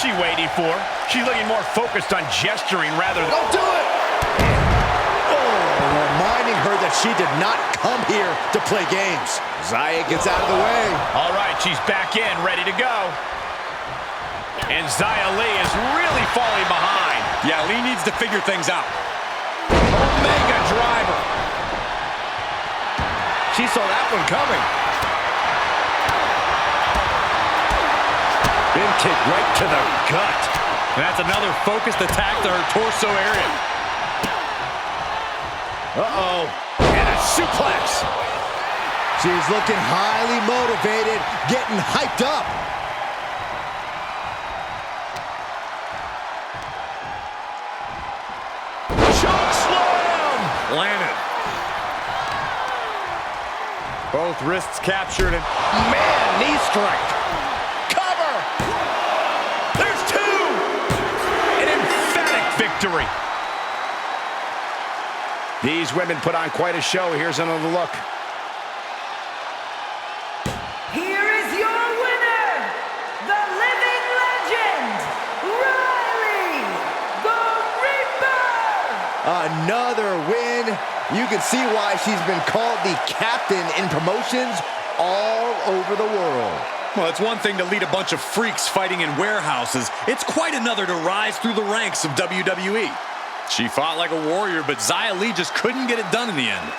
she waiting for? She's looking more focused on gesturing rather than... Don't do it! Oh, reminding her that she did not come here to play games. Xia gets out of the way. All right, she's back in, ready to go. And Xia Li is really falling behind. Yeah, Li needs to figure things out. Omega driver. She saw that one coming. Big kick right to the gut. And that's another focused attack to her torso area. Uh-oh. And a suplex. She's looking highly motivated, getting hyped up. Choke slam! Landed. Both wrists captured and... Man, knee strike. Cover! There's two! An emphatic victory. These women put on quite a show. Here's another look. Here is your winner, the living legend, Riley the Reaper! Another win. You can see why she's been called the captain in promotions all over the world. Well, it's one thing to lead a bunch of freaks fighting in warehouses. It's quite another to rise through the ranks of WWE. She fought like a warrior, but Xia Li just couldn't get it done in the end.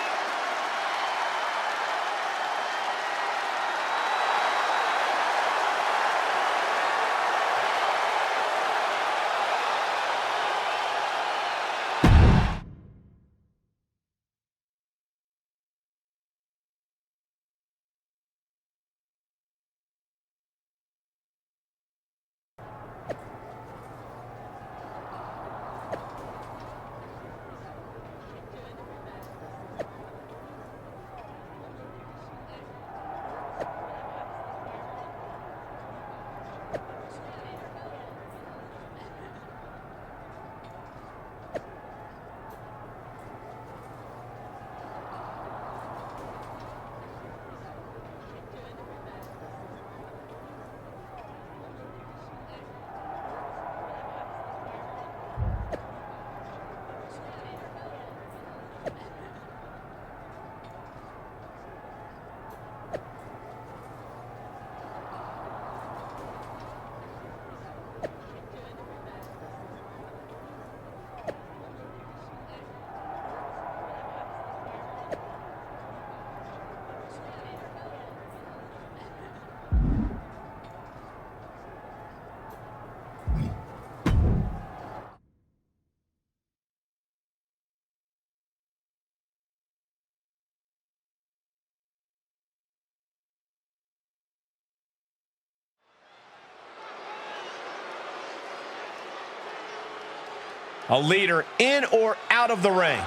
A leader in or out of the ring.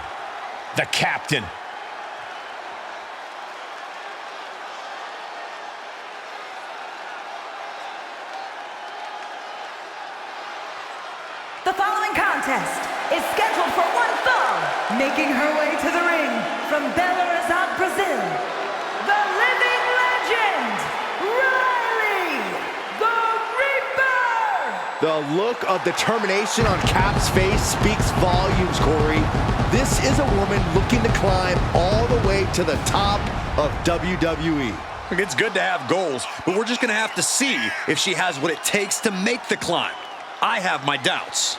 The captain. The following contest is scheduled for one fall, making her way to the ring from Belo Horizonte, Brazil, the living legend, Riley the Reaper! The look of determination on Cap's face speaks volumes, Corey. This is a woman looking to climb all the way to the top of WWE. Look, it's good to have goals, but we're just going to have to see if she has what it takes to make the climb. I have my doubts.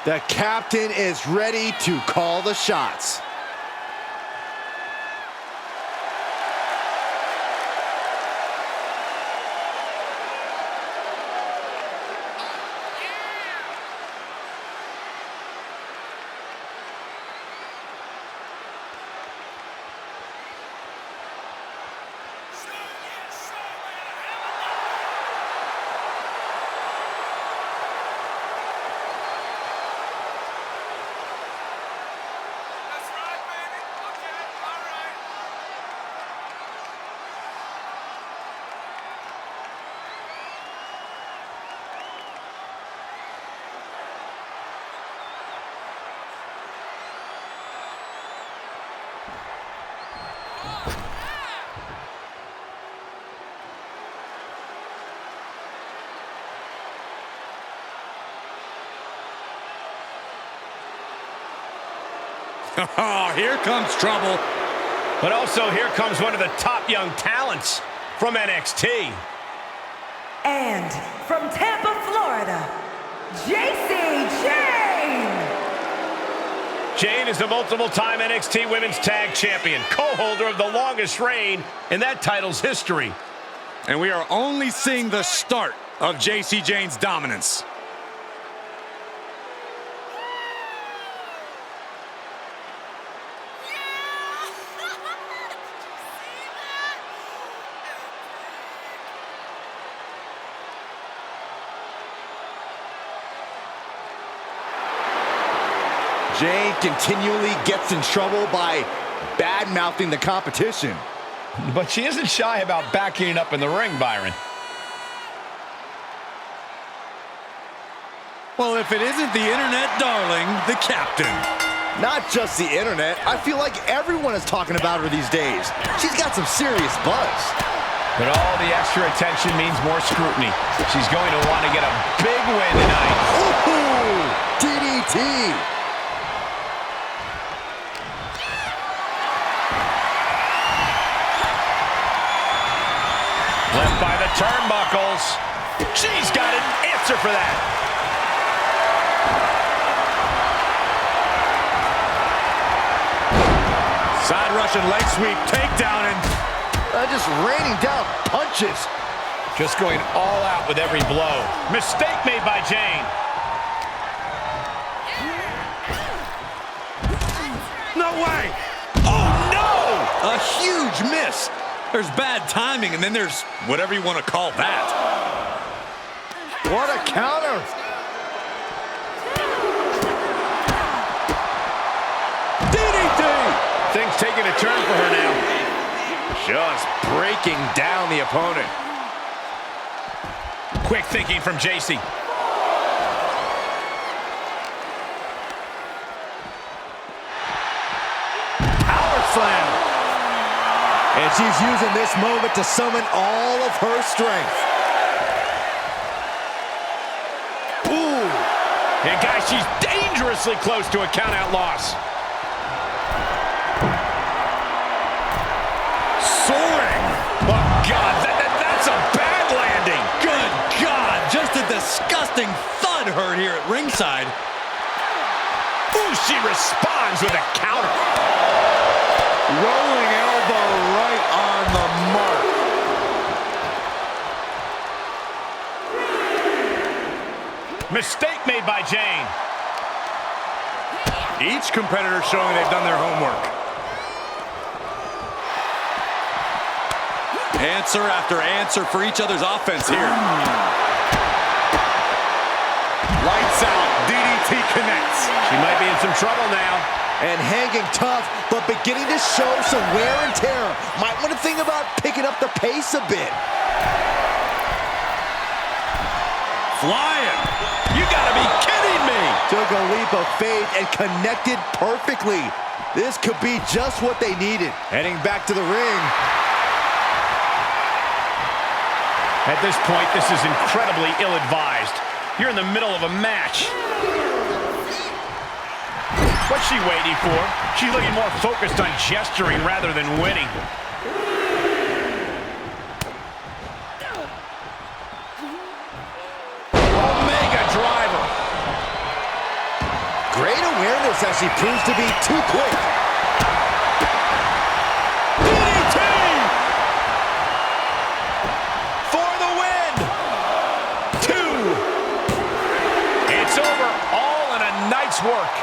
The captain is ready to call the shots. Oh, here comes trouble. But also here comes one of the top young talents from NXT. And from Tampa, Florida, JC Jane. Jane is the multiple-time NXT Women's Tag Champion, co-holder of the longest reign in that title's history. And we are only seeing the start of JC Jane's dominance. Jane continually gets in trouble by bad-mouthing the competition. But she isn't shy about backing it up in the ring, Byron. Well, if it isn't the internet darling, the captain. Not just the internet. I feel like everyone is talking about her these days. She's got some serious buzz. But all the extra attention means more scrutiny. She's going to want to get a big win tonight. Ooh, DDT. Left by the turnbuckles. She's got an answer for that. Side Russian leg sweep, takedown, and Just raining down punches. Just going all out with every blow. Mistake made by Jane. no way! Oh, no! A huge miss. There's bad timing, and then there's whatever you want to call that. What a counter. DDT! Things taking a turn for her now. Just breaking down the opponent. Quick thinking from JC. Power slam. And she's using this moment to summon all of her strength. Ooh. And guys, she's dangerously close to a count-out loss. Soaring! Oh, God, that's a bad landing. Good God! Just a disgusting thud heard here at ringside. Ooh, she responds with a counter. Rolling elbow right on the mark. Mistake made by Jane. Each competitor showing they've done their homework. Answer after answer for each other's offense here. Lights out. DDT connects. She might be in some trouble now. And hanging tough, but beginning to show some wear and tear. Might want to think about picking up the pace a bit. Flying. You gotta be kidding me. Took a leap of faith and connected perfectly. This could be just what they needed. Heading back to the ring. At this point, this is incredibly ill-advised. You're in the middle of a match. What's she waiting for? She's looking more focused on gesturing rather than winning. Omega driver. Great awareness as she proves to be too quick. DDT! For the win! 2. It's over, all in a night's work.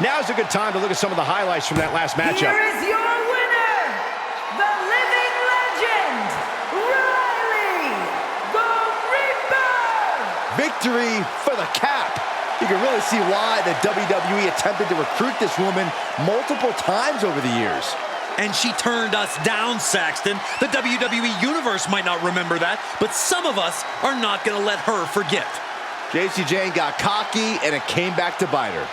Now's a good time to look at some of the highlights from that last matchup. Here is your winner, the living legend, Riley the Reaper. Victory for the cap. You can really see why the WWE attempted to recruit this woman multiple times over the years. And she turned us down, Saxton. The WWE Universe might not remember that, but some of us are not going to let her forget. JC Jane got cocky, and it came back to bite her.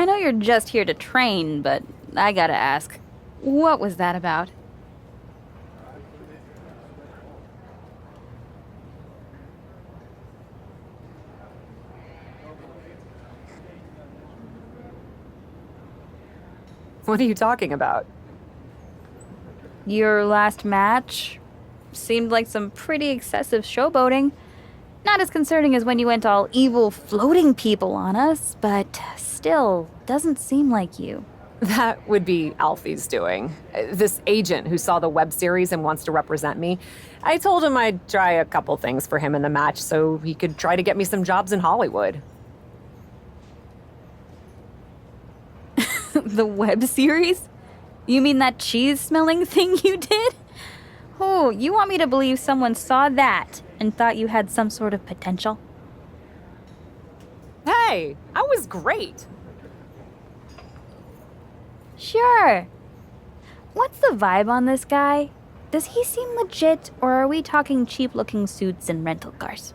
know you're just here to train, but I gotta ask, what was that about? What are you talking about? Your last match seemed like some pretty excessive showboating. Not as concerning as when you went all evil floating people on us, but still doesn't seem like you. That would be Alfie's doing. This agent who saw the web series and wants to represent me. I told him I'd try a couple things for him in the match so he could try to get me some jobs in Hollywood. The web series? You mean that cheese-smelling thing you did? Oh, you want me to believe someone saw that and thought you had some sort of potential? Hey, I was great. Sure. What's the vibe on this guy? Does he seem legit, or are we talking cheap-looking suits and rental cars?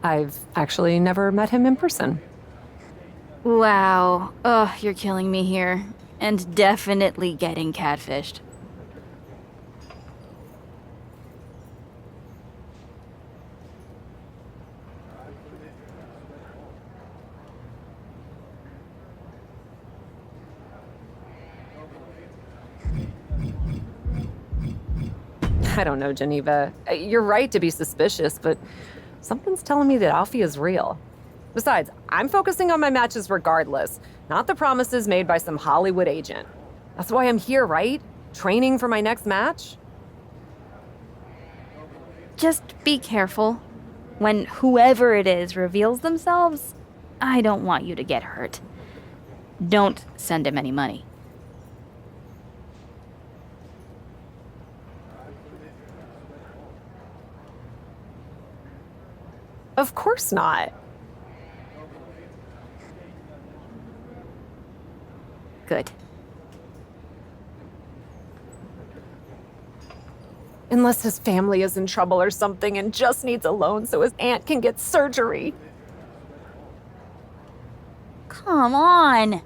I've actually never met him in person. Wow. Ugh, you're killing me here. And definitely getting catfished. I don't know, Geneva. You're right to be suspicious, but something's telling me that Alfie is real. Besides, I'm focusing on my matches regardless, not the promises made by some Hollywood agent. That's why I'm here, right? Training for my next match? Just be careful. When whoever it is reveals themselves, I don't want you to get hurt. Don't send him any money. Of course not. Good. Unless his family is in trouble or something and just needs a loan so his aunt can get surgery. Come on.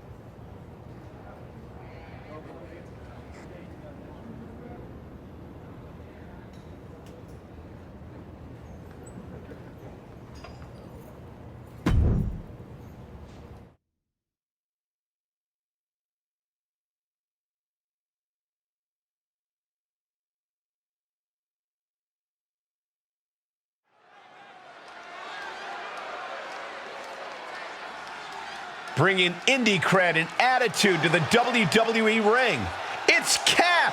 Bringing indie cred and attitude to the WWE ring. It's Cap.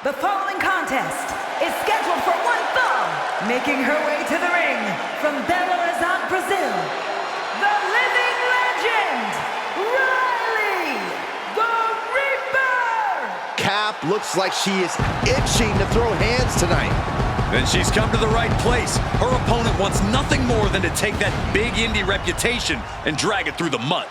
The following contest is scheduled for one fall. Making her way to the ring from Belo Horizonte, Brazil, the living legend, Riley the Reaper! Cap looks like she is itching to throw hands tonight. Then she's come to the right place. Her opponent wants nothing more than to take that big indie reputation and drag it through the mud.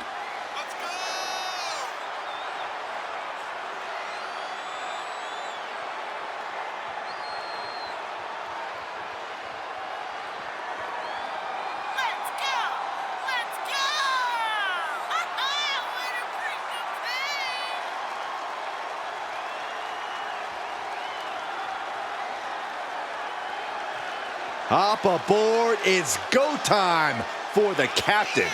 Up aboard, it's go time for the captain.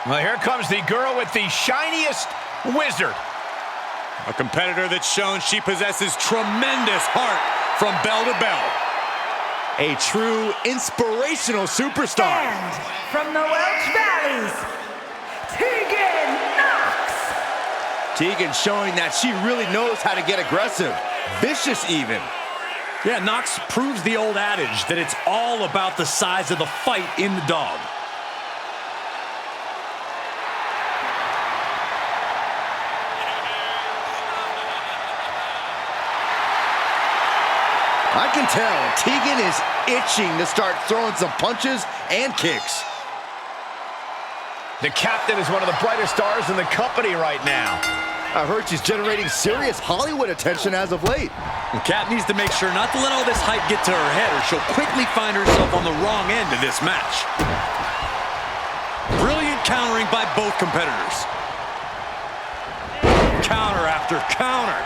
Well, here comes the girl with the shiniest wizard. A competitor that's shown she possesses tremendous heart from bell to bell. A true inspirational superstar. And from the Welch Valleys, Tegan Knox. Tegan showing that she really knows how to get aggressive, vicious even. Yeah, Knox proves the old adage that it's all about the size of the fight in the dog. I can tell Tegan is itching to start throwing some punches and kicks. The captain is one of the brightest stars in the company right now. I heard she's generating serious Hollywood attention as of late. The Cat needs to make sure not to let all this hype get to her head, or she'll quickly find herself on the wrong end of this match. Brilliant countering by both competitors. Counter after counter.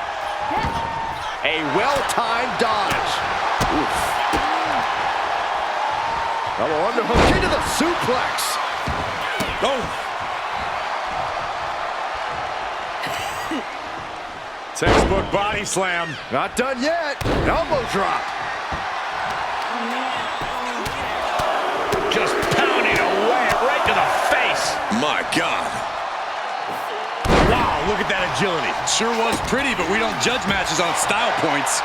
A well-timed dodge. Oof. Double underhook into the suplex. Oh. Textbook body slam. Not done yet. Elbow drop. Just pounding away right to the face. My God. Wow, look at that agility. Sure was pretty, but we don't judge matches on style points.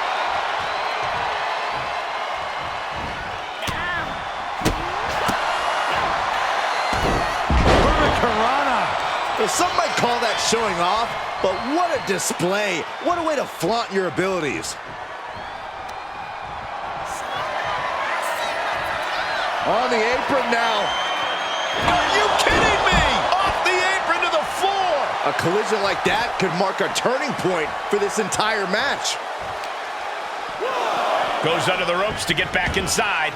Some might call that showing off, but what a display. What a way to flaunt your abilities. On the apron now. Are you kidding me? Off the apron to the floor. A collision like that could mark a turning point for this entire match. Goes under the ropes to get back inside.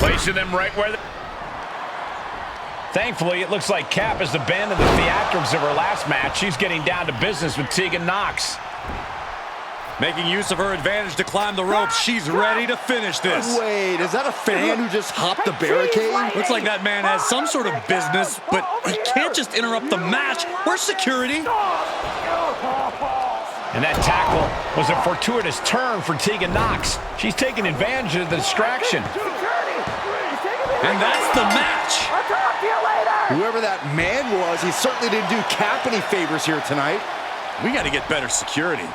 Placing them right where Thankfully, it looks like Cap has abandoned the theatrics of her last match. She's getting down to business with Tegan Knox. Making use of her advantage to climb the ropes. She's ready to finish this. Wait, is that a fan who just hopped the barricade? Looks like that man has some sort of business, but he can't just interrupt the match. Where's security? And that tackle was a fortuitous turn for Tegan Knox. She's taking advantage of the distraction. And that's the match. I'll talk to you later. Whoever that man was, he certainly didn't do Cap any favors here tonight. We got to get better security.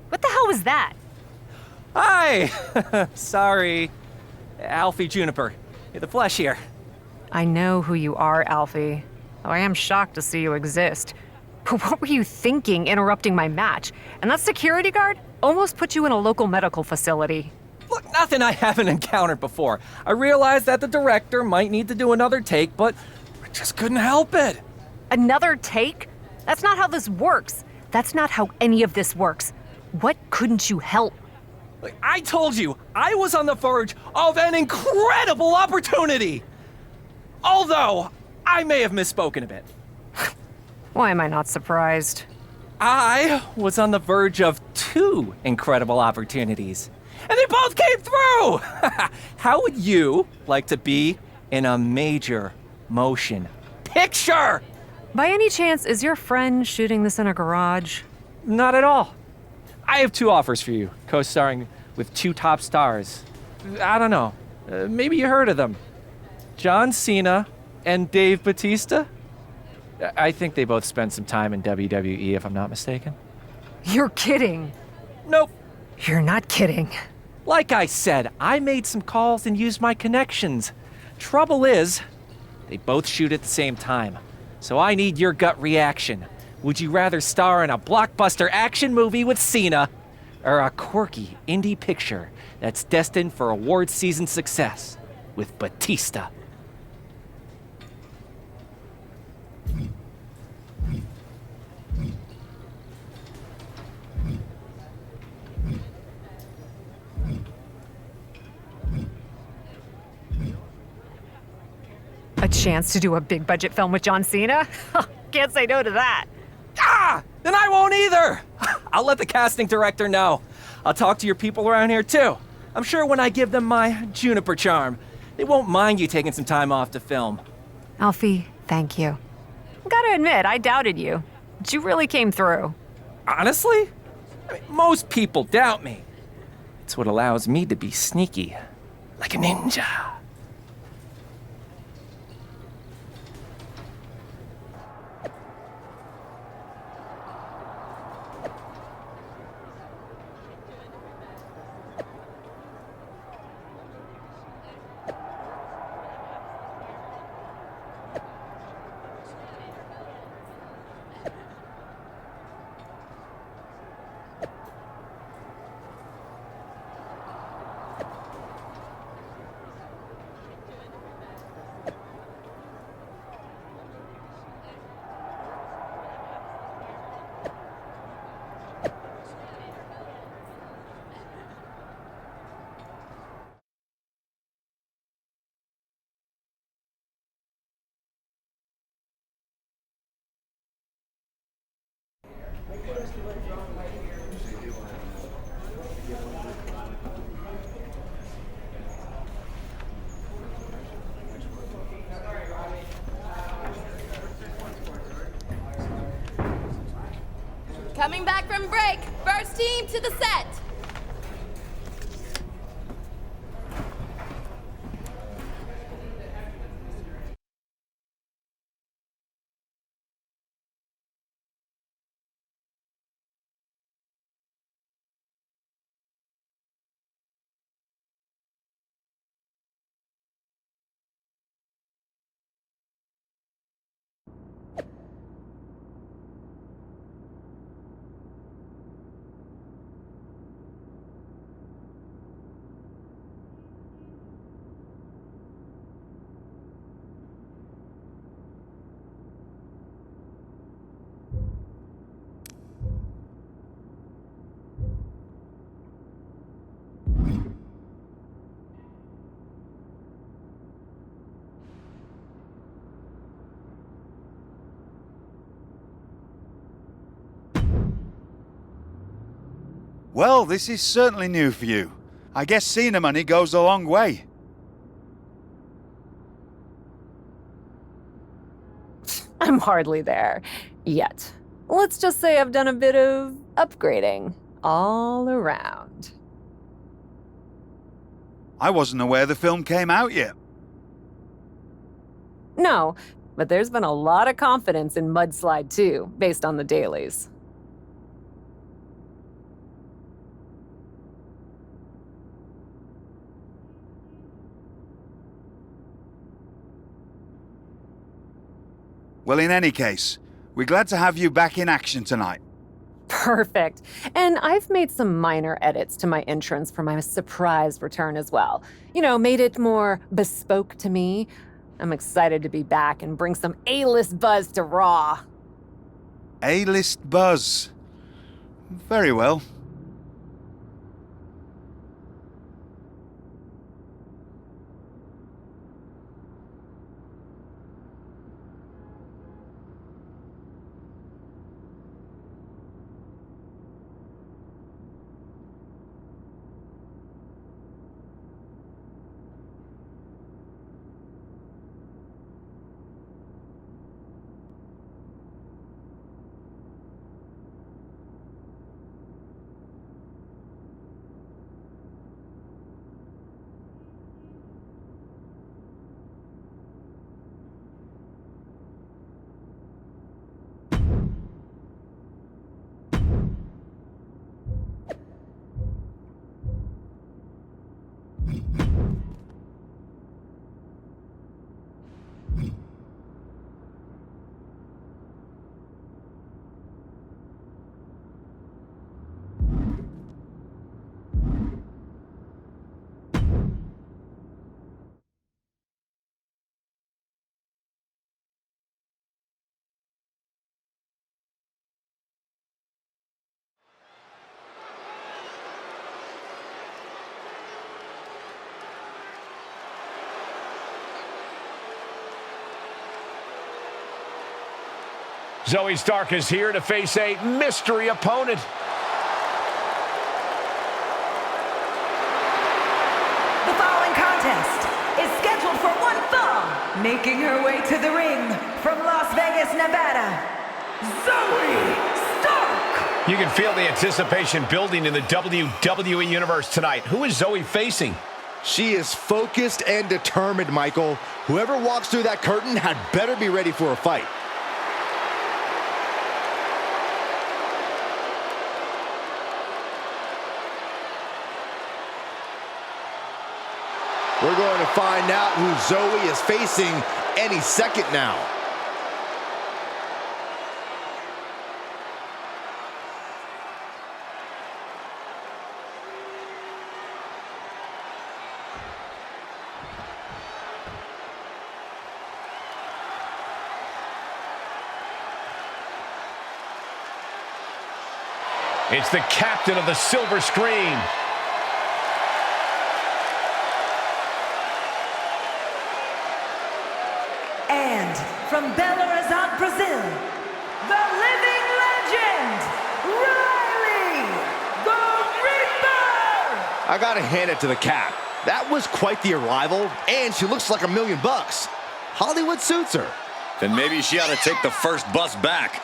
What the hell was that? Hi! Sorry. Alfie Juniper. The flesh here. I know who you are, Alfie. Though I am shocked to see you exist. But what were you thinking interrupting my match? And that security guard almost put you in a local medical facility. Look, nothing I haven't encountered before. I realized that the director might need to do another take, but I just couldn't help it. Another take? That's not how this works. That's not how any of this works. What couldn't you help? I told you, I was on the verge of an incredible opportunity! Although, I may have misspoken a bit. Why am I not surprised? I was on the verge of 2 incredible opportunities, and they both came through! How would you like to be in a major motion picture? By any chance, is your friend shooting this in a garage? Not at all. I have 2 offers for you, co-starring with 2 top stars. I don't know. Maybe you heard of them. John Cena and Dave Bautista? I think they both spent some time in WWE, if I'm not mistaken. You're kidding. Nope. You're not kidding. Like I said, I made some calls and used my connections. Trouble is, they both shoot at the same time. So I need your gut reaction. Would you rather star in a blockbuster action movie with Cena or a quirky indie picture that's destined for award season success with Batista? chance to do a big budget film with John Cena? Can't say no to that. Ah! Then I won't either! I'll let the casting director know. I'll talk to your people around here too. I'm sure when I give them my juniper charm, they won't mind you taking some time off to film. Alfie, thank you. Gotta admit, I doubted you. But you really came through. Honestly? I mean, most people doubt me. It's what allows me to be sneaky, like a ninja. Coming back from break, first team to the set. Well, this is certainly new for you. I guess Cena money goes a long way. I'm hardly there. Yet. Let's just say I've done a bit of upgrading all around. I wasn't aware the film came out yet. No, but there's been a lot of confidence in Mudslide 2, based on the dailies. Well, in any case, we're glad to have you back in action tonight. Perfect. And I've made some minor edits to my entrance for my surprise return as well. You know, made it more bespoke to me. I'm excited to be back and bring some A-list buzz to Raw. A-list buzz. Very well. Zoe Stark is here to face a mystery opponent. The following contest is scheduled for one fall. Making her way to the ring from Las Vegas, Nevada, Zoe Stark. You can feel the anticipation building in the WWE Universe tonight. Who is Zoe facing? She is focused and determined, Michael. Whoever walks through that curtain had better be ready for a fight. We're going to find out who Zoe is facing any second now. It's the captain of the silver screen. And from Belo Horizonte, Brazil, the living legend, Riley the Reaper! I gotta hand it to the Cap. That was quite the arrival, and she looks like $1 million. Hollywood suits her. Then maybe she ought to take the first bus back.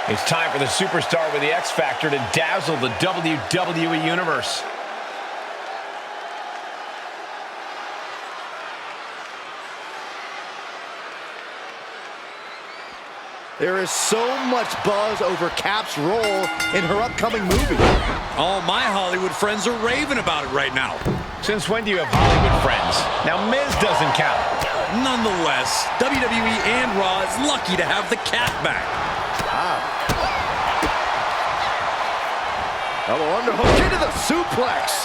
It's time for the superstar with the X Factor to dazzle the WWE Universe. There is so much buzz over Cap's role in her upcoming movie. All my Hollywood friends are raving about it right now. Since when do you have Hollywood friends? Now, Miz doesn't count. Nonetheless, WWE and Raw is lucky to have the Cap back. Double underhook into the suplex.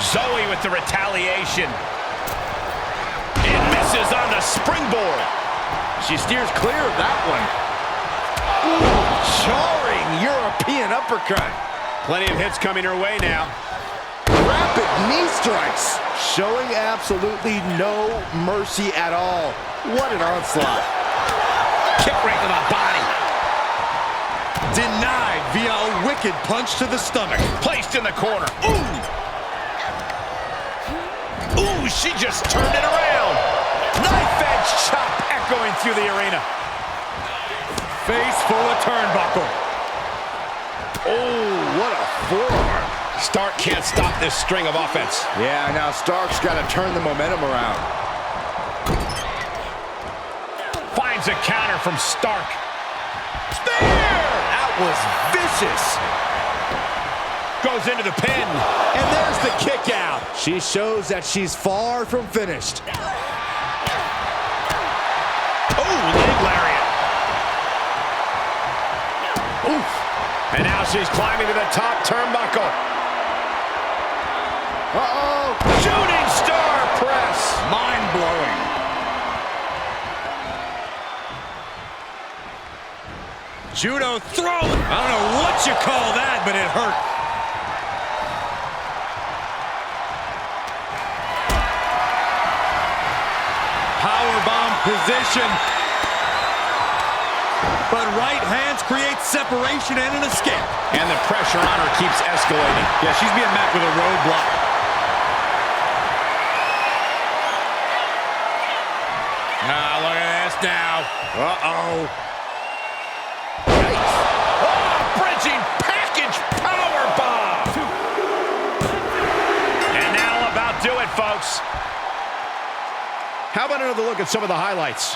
Zoe with the retaliation. And misses on the springboard. She steers clear of that one. Ooh, jarring European uppercut. Plenty of hits coming her way now. Rapid knee strikes. Showing absolutely no mercy at all. What an onslaught. Kick right to the body. Denied via a wicked punch to the stomach. Placed in the corner. Ooh! Ooh, she just turned it around. Knife edge chop echoing through the arena. Face full of turnbuckle. Oh, what a forearm. Stark can't stop this string of offense. Yeah, now Stark's got to turn the momentum around. Finds a counter from Stark. Spear! That was vicious. Goes into the pin. And there's the kick out. She shows that she's far from finished. Oh, leg lariat. Oof. And now she's climbing to the top turnbuckle. Uh-oh. Shooting star press. Mind-blowing. Judo throw. I don't know what you call that, but it hurt. Powerbomb position. But right hands create separation and an escape. And the pressure on her keeps escalating. Yeah, she's being met with a roadblock. Ah, look at this now. Uh-oh. Oh, bridging package powerbomb. And that'll about do it, folks. How about another look at some of the highlights?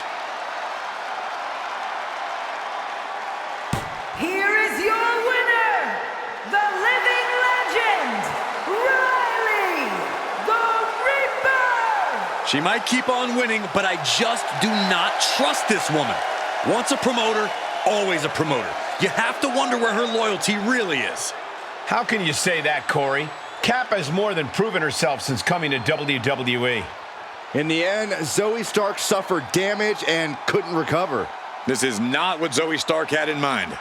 Here is your winner, the living legend, Riley the Reaper! She might keep on winning, but I just do not trust this woman. Once a promoter, always a promoter. You have to wonder where her loyalty really is. How can you say that, Corey? Cap has more than proven herself since coming to WWE. In the end, Zoe Stark suffered damage and couldn't recover. This is not what Zoe Stark had in mind.